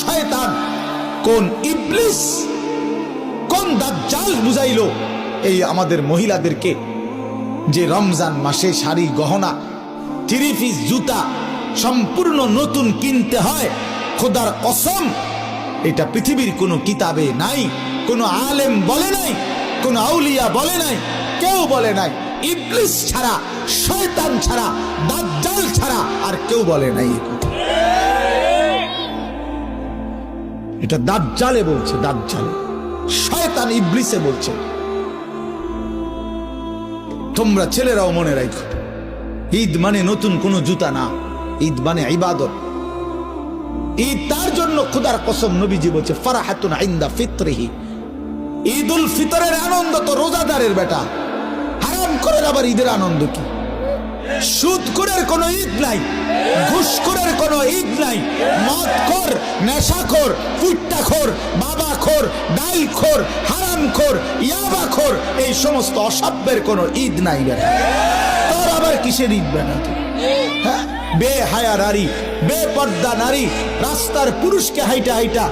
শয়তান, কোন ইবলিস, কোন দাজ্জাল বুঝাইলো এই আমাদের মহিলাদেরকে যে রমজান মাসে শাড়ি গহনা 3 পিস জুতা সম্পূর্ণ নতুন কিনতে হয়? খোদার কসম, এটা পৃথিবীর কোনো কিতাবে নাই, কোনো আলেম বলে নাই, কোনো আউলিয়া বলে নাই, কেউ বলে নাই। ইবলিস ছাড়া, শয়তান ছাড়া, দাজ্জাল ছাড়া আর কেউ বলে নাই। এটা দাজ্জালে বলছে, দাজ্জালে, শয়তান ইবলিসে বলছে। তোমরা ছেলেরাও মনে রাখো, ঈদ মানে নতুন কোনো জুতা না, ঈদ মানে ইবাদত। ঈদ তার জন্য খোদার কসম নবীজি বলছে ফারাহাতুন ইনদা ফিতরিহি, ঈদুল ফিতরের আনন্দ তো রোজাদারের বেটা, হারাম করে আবার ঈদের আনন্দ কি? সুদখোরের কোনো ঈদ নাই, ঘুষখোরের কোনো ঈদ নাই, মদখোর, নেশাখোর, ফুট্টাখোর, বাবাখোর, ডালখোর, হারামখোর, ইয়াবাখোর, এই সমস্ত অসভ্যের কোনো ঈদ নাই বেটা। তোর আবার কিসের ঈদ বেটা? হ্যাঁ, বেহায়া নারী, বেপর্দা নারী রাস্তার পুরুষকে হাইটা হাইটা